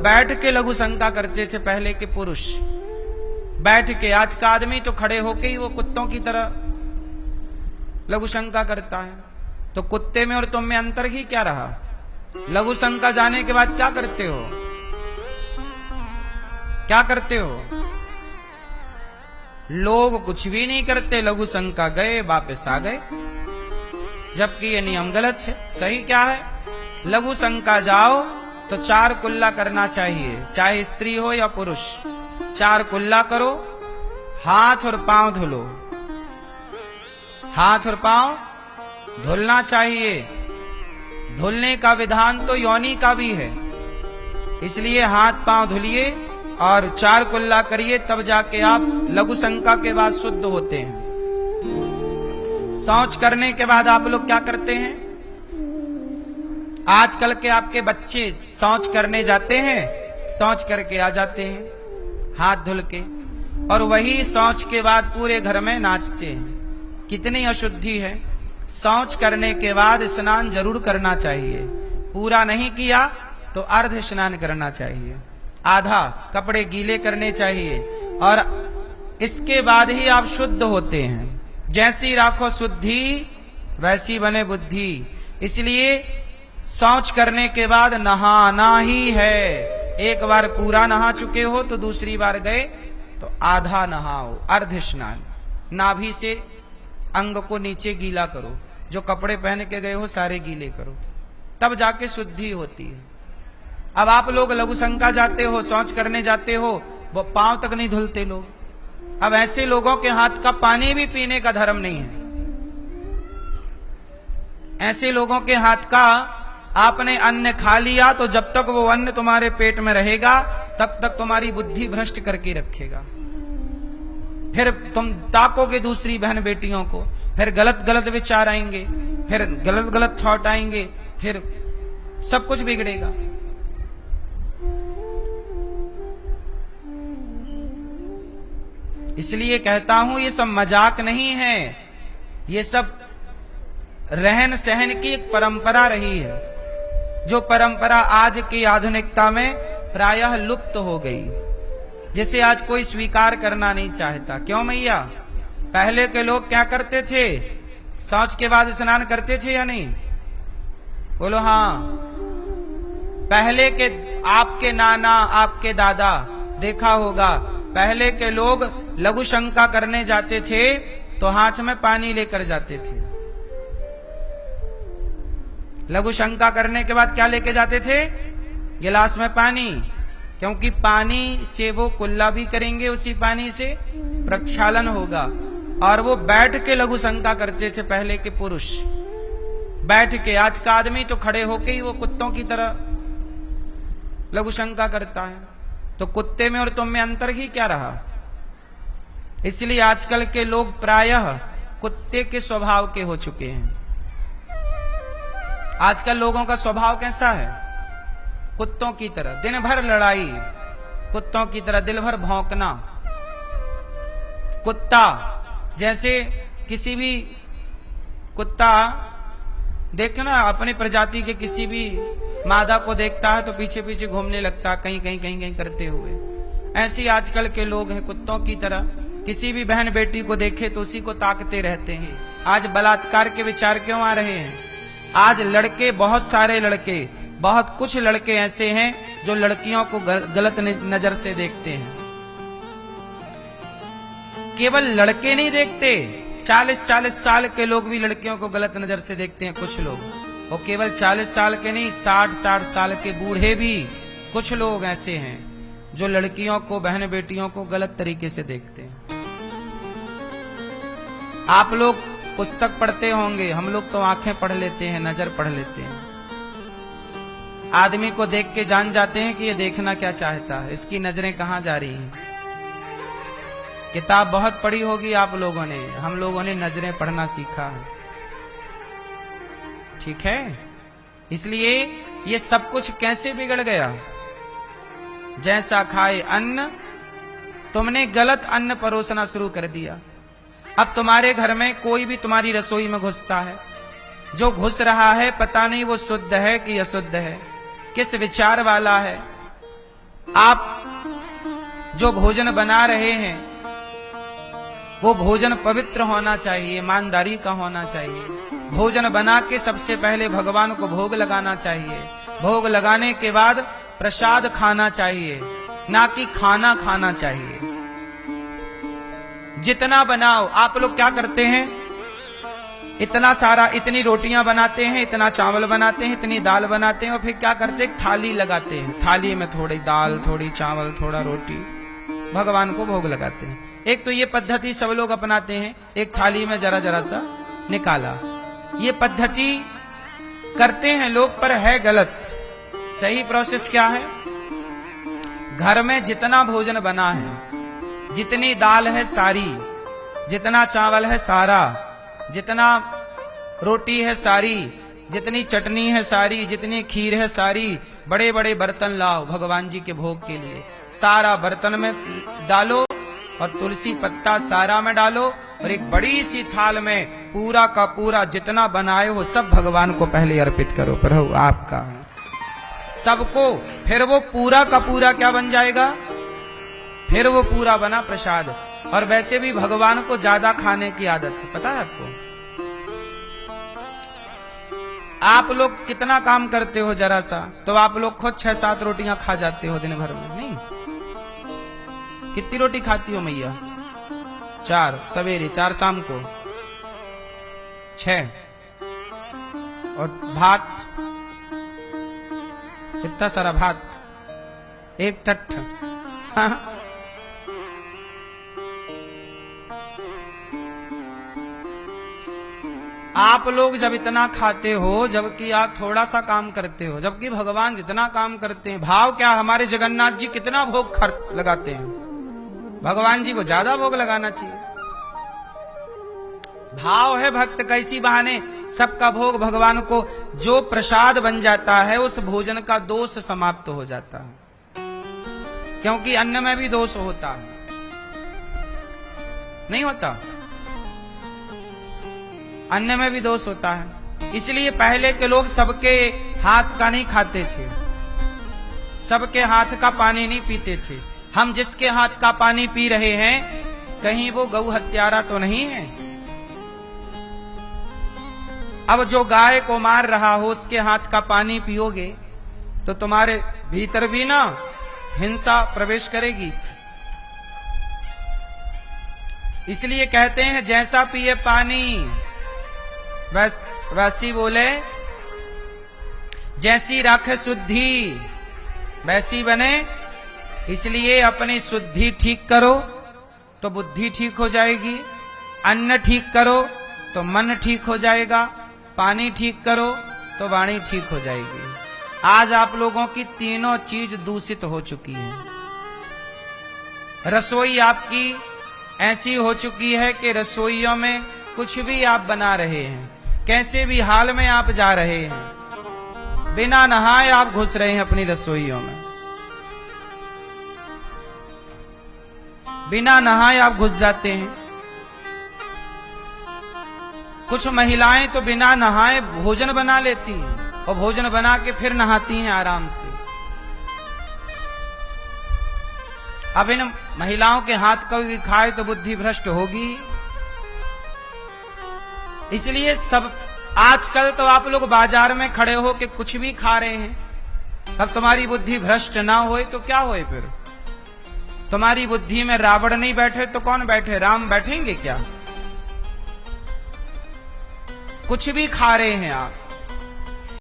बैठ के लघु शंका करते थे पहले के पुरुष, बैठ के। आज का आदमी तो खड़े होके ही वो कुत्तों की तरह लघु शंका करता है। तो कुत्ते में और तुम में अंतर ही क्या रहा? लघु शंका जाने के बाद क्या करते हो? क्या करते हो? लोग कुछ भी नहीं करते, लघु शंका गए वापस आ गए, जबकि ये नियम गलत है। सही क्या है? लघु शंका जाओ तो 4 कुल्ला करना चाहिए, चाहे स्त्री हो या पुरुष। 4 कुल्ला करो, हाथ और पांव धुलो। हाथ और पांव धुलना चाहिए। धुलने का विधान तो योनि का भी है, इसलिए हाथ पांव धुलिए और 4 कुल्ला करिए, तब जाके आप लघु शंका के बाद शुद्ध होते हैं। शौच करने के बाद आप लोग क्या करते हैं? आजकल के आपके बच्चे शौच करने जाते हैं, शौच करके आ जाते हैं हाथ धुल के, और वही शौच के बाद पूरे घर में नाचते हैं। कितनी अशुद्धि है। शौच करने के बाद स्नान जरूर करना चाहिए। पूरा नहीं किया तो अर्ध स्नान करना चाहिए, आधा कपड़े गीले करने चाहिए, और इसके बाद ही आप शुद्ध होते हैं। जैसी राखो शुद्धि वैसी बने बुद्धि। इसलिए शौच करने के बाद नहाना ही है। एक बार पूरा नहा चुके हो तो दूसरी बार गए तो आधा नहाओ, अर्ध स्नान। नाभि से अंग को नीचे गीला करो, जो कपड़े पहन के गए हो सारे गीले करो, तब जाके शुद्धि होती है। अब आप लोग लघु शंका जाते हो, शौच करने जाते हो, वो पांव तक नहीं धुलते लोग। अब ऐसे लोगों के हाथ का पानी भी पीने का धर्म नहीं है। ऐसे लोगों के हाथ का आपने अन्न खा लिया तो जब तक वो अन्न तुम्हारे पेट में रहेगा तब तक तुम्हारी बुद्धि भ्रष्ट करके रखेगा। फिर तुम ताकोगे दूसरी बहन बेटियों को, फिर गलत गलत विचार आएंगे, फिर गलत गलत थॉट आएंगे, फिर सब कुछ बिगड़ेगा। इसलिए कहता हूं ये सब मजाक नहीं है, ये सब रहन सहन की एक परंपरा रही है, जो परंपरा आज की आधुनिकता में प्रायः लुप्त हो गई, जिसे आज कोई स्वीकार करना नहीं चाहता। क्यों मैया? पहले के लोग क्या करते थे? शौच के बाद स्नान करते थे या नहीं? बोलो हाँ। पहले के आपके नाना, आपके दादा, देखा होगा पहले के लोग लघु शंका करने जाते थे तो हाथ में पानी लेकर जाते थे। लघु शंका करने के बाद क्या लेके जाते थे? गिलास में पानी, क्योंकि पानी से वो कुल्ला भी करेंगे, उसी पानी से प्रक्षालन होगा। और वो बैठ के लघु शंका करते थे पहले के पुरुष, बैठ के। आज का आदमी तो खड़े होके ही वो कुत्तों की तरह लघु शंका करता है। तो कुत्ते में और तुम में अंतर ही क्या रहा? इसलिए आजकल के लोग प्रायः कुत्ते के स्वभाव के हो चुके हैं। आजकल लोगों का स्वभाव कैसा है? कुत्तों की तरह, दिन भर लड़ाई, कुत्तों की तरह दिल भर भौंकना। कुत्ता जैसे किसी भी कुत्ता देखना अपने प्रजाति के किसी भी मादा को देखता है तो पीछे पीछे घूमने लगता है, कहीं कहीं कहीं कहीं करते हुए। ऐसे आजकल के लोग हैं कुत्तों की तरह। किसी भी बहन बेटी को देखे तो उसी को ताकते रहते हैं। आज बलात्कार के विचार क्यों आ रहे हैं? आज लड़के, बहुत सारे लड़के, बहुत कुछ लड़के ऐसे हैं जो लड़कियों को गलत नजर से देखते हैं। केवल लड़के नहीं देखते, 40-40 साल के लोग भी लड़कियों को गलत नजर से देखते हैं कुछ लोग। और keवल 40 साल के नहीं, 60-60 साल के बूढ़े भी कुछ लोग ऐसे हैं जो लड़कियों को, बहन बेटियों को गलत तरीके से देखते हैं। आप लोग पुस्तक पढ़ते होंगे, हम लोग तो आंखें पढ़ लेते हैं, नजर पढ़ लेते हैं। आदमी को देख के जान जाते हैं कि ये देखना क्या चाहता है, इसकी नजरें कहां जा रही हैं। किताब बहुत पढ़ी होगी आप लोगों ने, हम लोगों ने नजरें पढ़ना सीखा है। ठीक है? इसलिए ये सब कुछ कैसे बिगड़ गया? जैसा खाए अन्न, तुमने गलत अन्न परोसना शुरू कर दिया। अब तुम्हारे घर में कोई भी तुम्हारी रसोई में घुसता है, जो घुस रहा है पता नहीं वो शुद्ध है कि अशुद्ध है, किस विचार वाला है, आप जो भोजन बना रहे हैं वो भोजन पवित्र होना चाहिए, ईमानदारी का होना चाहिए। भोजन बना के सबसे पहले भगवान को भोग लगाना चाहिए। भोग लगाने के बाद प्रसाद खाना चाहिए, ना कि खाना खाना चाहिए। जितना बनाओ, आप लोग क्या करते हैं, इतना सारा, इतनी रोटियां बनाते हैं, इतना चावल बनाते हैं, इतनी दाल बनाते हैं, और फिर क्या करते हैं, थाली लगाते हैं। थाली में थोड़ी दाल, थोड़ी चावल, थोड़ा रोटी, भगवान को भोग लगाते हैं। एक तो ये पद्धति सब लोग अपनाते हैं, एक थाली में जरा जरा सा निकाला। ये पद्धति करते हैं लोग, पर है गलत। सही प्रोसेस क्या है, घर में जितना भोजन बना है, जितनी दाल है सारी, जितना चावल है सारा, जितना रोटी है सारी, जितनी चटनी है सारी, जितनी खीर है सारी, बड़े बड़े बर्तन लाओ भगवान जी के भोग के लिए। सारा बर्तन में डालो और तुलसी पत्ता सारा में डालो, और एक बड़ी सी थाल में पूरा का पूरा जितना बनाए हो सब भगवान को पहले अर्पित करो। प्रभु आपका है सबको, फिर वो पूरा का पूरा क्या बन जाएगा, फिर वो पूरा बना प्रसाद। और वैसे भी भगवान को ज्यादा खाने की आदत है, पता है आपको। आप लोग कितना काम करते हो जरा सा, तो आप लोग खुद 6-7 रोटियां खा जाते हो दिन भर में, नहीं? कितनी रोटी खाती हो मैया? 4 सवेरे, 4 शाम को, 6। और भात, इतना सारा भात, एक टट्ठ। हाँ। आप लोग जब इतना खाते हो, जबकि आप थोड़ा सा काम करते हो, जबकि भगवान जितना काम करते हैं। भाव क्या, हमारे जगन्नाथ जी कितना भोग लगाते हैं, भगवान जी को ज्यादा भोग लगाना चाहिए। भाव है भक्त कैसी बहाने सबका भोग भगवान को, जो प्रसाद बन जाता है उस भोजन का दोष समाप्त हो जाता है। क्योंकि अन्न में भी दोष होता है, नहीं होता? अन्न में भी दोष होता है। इसलिए पहले के लोग सबके हाथ का नहीं खाते थे, सबके हाथ का पानी नहीं पीते थे। हम जिसके हाथ का पानी पी रहे हैं, कहीं वो गौ हत्यारा तो नहीं है? अब जो गाय को मार रहा हो उसके हाथ का पानी पियोगे तो तुम्हारे भीतर भी ना हिंसा प्रवेश करेगी। इसलिए कहते हैं जैसा पिए पानी वैसी बोले, जैसी राखे शुद्धि वैसी बने। इसलिए अपनी शुद्धि ठीक करो तो बुद्धि ठीक हो जाएगी, अन्न ठीक करो तो मन ठीक हो जाएगा, पानी ठीक करो तो वाणी ठीक हो जाएगी। आज आप लोगों की तीनों चीज दूषित हो चुकी है। रसोई आपकी ऐसी हो चुकी है कि रसोइयों में कुछ भी आप बना रहे हैं, कैसे भी हाल में आप जा रहे हैं, बिना नहाए आप घुस रहे हैं अपनी रसोइयों में, बिना नहाए आप घुस जाते हैं। कुछ महिलाएं तो बिना नहाए भोजन बना लेती हैं और भोजन बना के फिर नहाती हैं आराम से। अब इन महिलाओं के हाथ का खाए तो बुद्धि भ्रष्ट होगी। इसलिए सब आजकल तो आप लोग बाजार में खड़े हो के कुछ भी खा रहे हैं। अब तुम्हारी बुद्धि भ्रष्ट ना होए तो क्या होए? फिर तुम्हारी बुद्धि में रावण नहीं बैठे तो कौन बैठे? राम बैठेंगे क्या? कुछ भी खा रहे हैं आप,